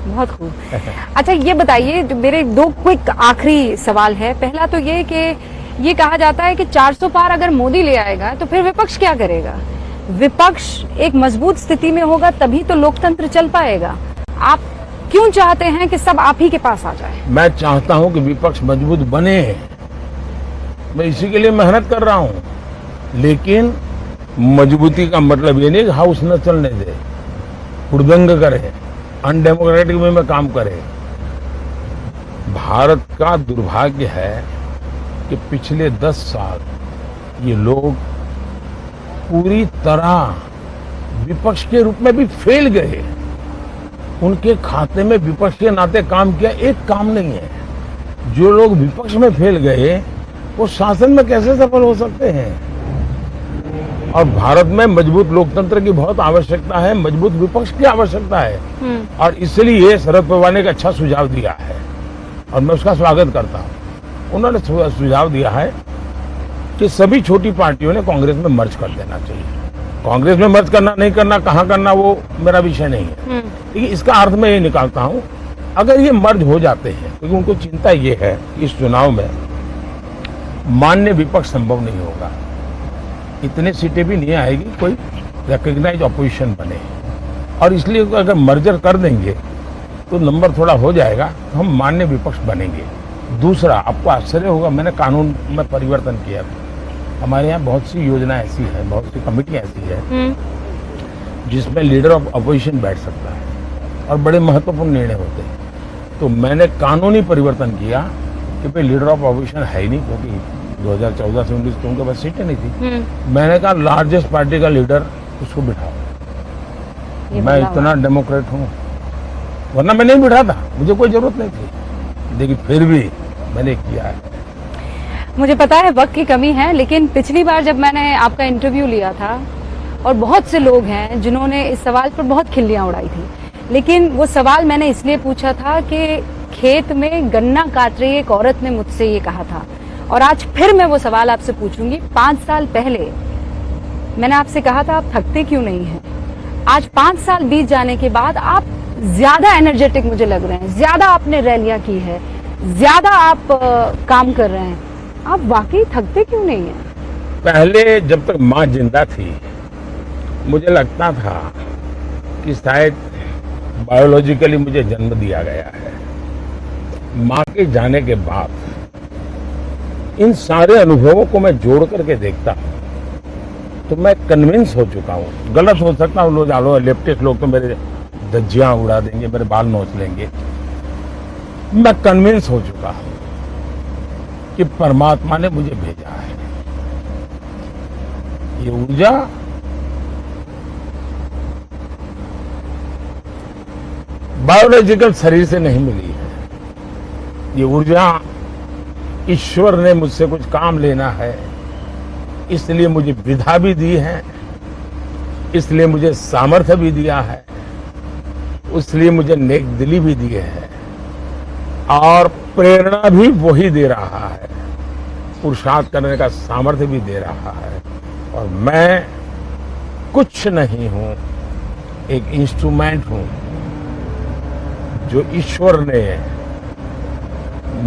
बहुत खूब। अच्छा ये बताइए, जो मेरे दो क्विक आखिरी सवाल है। पहला तो ये कि ये कहा जाता है कि 400 पार अगर मोदी ले आएगा तो फिर विपक्ष क्या करेगा? विपक्ष एक मजबूत स्थिति में होगा तभी तो लोकतंत्र चल पाएगा। आप क्यों चाहते हैं कि सब आप ही के पास आ जाए? मैं चाहता हूं कि विपक्ष मजबूत बने, मैं इसी के लिए मेहनत कर रहा हूं। लेकिन मजबूती का मतलब ये नहीं कि हाउस न चलने दे, हुड़दंग करे, अनडेमोक्रेटिक वे में काम करे। भारत का दुर्भाग्य है कि पिछले 10 साल ये लोग पूरी तरह विपक्ष के रूप में भी फेल गए। उनके खाते में विपक्ष के नाते काम किया एक काम नहीं है। जो लोग विपक्ष में फेल गए वो शासन में कैसे सफल हो सकते हैं? और भारत में मजबूत लोकतंत्र की बहुत आवश्यकता है, मजबूत विपक्ष की आवश्यकता है। और इसलिए शरद पवार ने एक अच्छा सुझाव दिया है और मैं उसका स्वागत करता हूं। उन्होंने सुझाव दिया है कि सभी छोटी पार्टियों ने कांग्रेस में मर्ज कर देना चाहिए। कांग्रेस में मर्ज करना नहीं करना, कहां करना, वो मेरा विषय नहीं है। लेकिन इसका अर्थ मैं ये निकालता हूं, अगर ये मर्ज हो जाते हैं, क्योंकि उनको चिंता ये है इस चुनाव में मान्य विपक्ष संभव नहीं होगा, इतने सीटें भी नहीं आएगी कोई रिकॉग्नाइज ऑपोजिशन बने। और इसलिए अगर मर्जर कर देंगे तो नंबर थोड़ा हो जाएगा, तो हम मान्य विपक्ष बनेंगे। दूसरा, आपको आश्चर्य होगा, मैंने कानून में परिवर्तन किया। हमारे यहाँ बहुत सी योजना ऐसी है, बहुत सी कमेटियां ऐसी है जिसमें लीडर ऑफ अपोजिशन बैठ सकता है और बड़े महत्वपूर्ण निर्णय होते हैं। तो मैंने कानूनी परिवर्तन किया कि भाई लीडर ऑफ अपोजिशन है ही नहीं, क्योंकि 2014 से 19 तो उनके पास सीटें नहीं थी। मैंने कहा लार्जेस्ट पार्टी का लीडर उसको बिठाओ। मैं इतना डेमोक्रेट हूँ, वरना मैं नहीं बिठाता, मुझे कोई जरूरत नहीं थी, लेकिन फिर भी मैंने किया है। मुझे पता है वक्त की कमी है, लेकिन पिछली बार जब मैंने आपका इंटरव्यू लिया था और बहुत से लोग हैं जिन्होंने इस सवाल पर बहुत खिल्लियां उड़ाई थी, लेकिन वो सवाल मैंने इसलिए पूछा था कि खेत में गन्ना काट रही एक औरत ने मुझसे ये कहा था। और आज फिर मैं वो सवाल आपसे पूछूंगी। 5 साल पहले मैंने आपसे कहा था आप थकते क्यों नहीं हैं? आज 5 साल बीत जाने के बाद आप ज्यादा एनर्जेटिक मुझे लग रहे हैं, ज्यादा आपने रैलियां की है, ज्यादा आप काम कर रहे हैं। आप वाकई थकते क्यों नहीं हैं? पहले जब तक माँ जिंदा थी मुझे लगता था कि शायद बायोलॉजिकली मुझे जन्म दिया गया है। माँ के जाने के बाद इन सारे अनुभवों को मैं जोड़ करके देखता हूँ तो मैं कन्विंस हो चुका हूँ। गलत हो सकता हूँ, लोग लेफ्टिस्ट लोग तो मेरे धज्जियां उड़ा देंगे, मेरे बाल नोच लेंगे। मैं कन्विंस हो चुका हूँ कि परमात्मा ने मुझे भेजा है। ये ऊर्जा बायोलॉजिकल शरीर से नहीं मिली है। ये ऊर्जा ईश्वर ने मुझसे कुछ काम लेना है, इसलिए मुझे विधा भी दी है, इसलिए मुझे सामर्थ्य भी दिया है, इसलिए मुझे नेक दिली भी दी है और प्रेरणा भी वही दे रहा है, पुरुषार्थ करने का सामर्थ्य भी दे रहा है। और मैं कुछ नहीं हूं, एक इंस्ट्रूमेंट हूं जो ईश्वर ने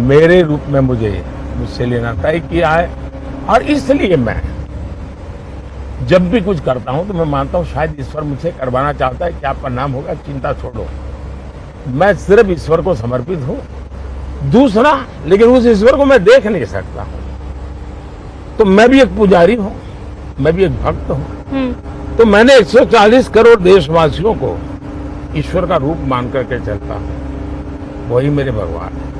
मेरे रूप में मुझसे लेना तय किया है। और इसलिए मैं जब भी कुछ करता हूं तो मैं मानता हूं शायद ईश्वर मुझसे करवाना चाहता है। क्या परिणाम होगा चिंता छोड़ो, मैं सिर्फ ईश्वर को समर्पित हूं। दूसरा, लेकिन उस ईश्वर को मैं देख नहीं सकता हूं, तो मैं भी एक पुजारी हूं, मैं भी एक भक्त हूं। तो मैंने 140 करोड़ देशवासियों को ईश्वर का रूप मान करके चलता हूं, वही मेरे भगवान है।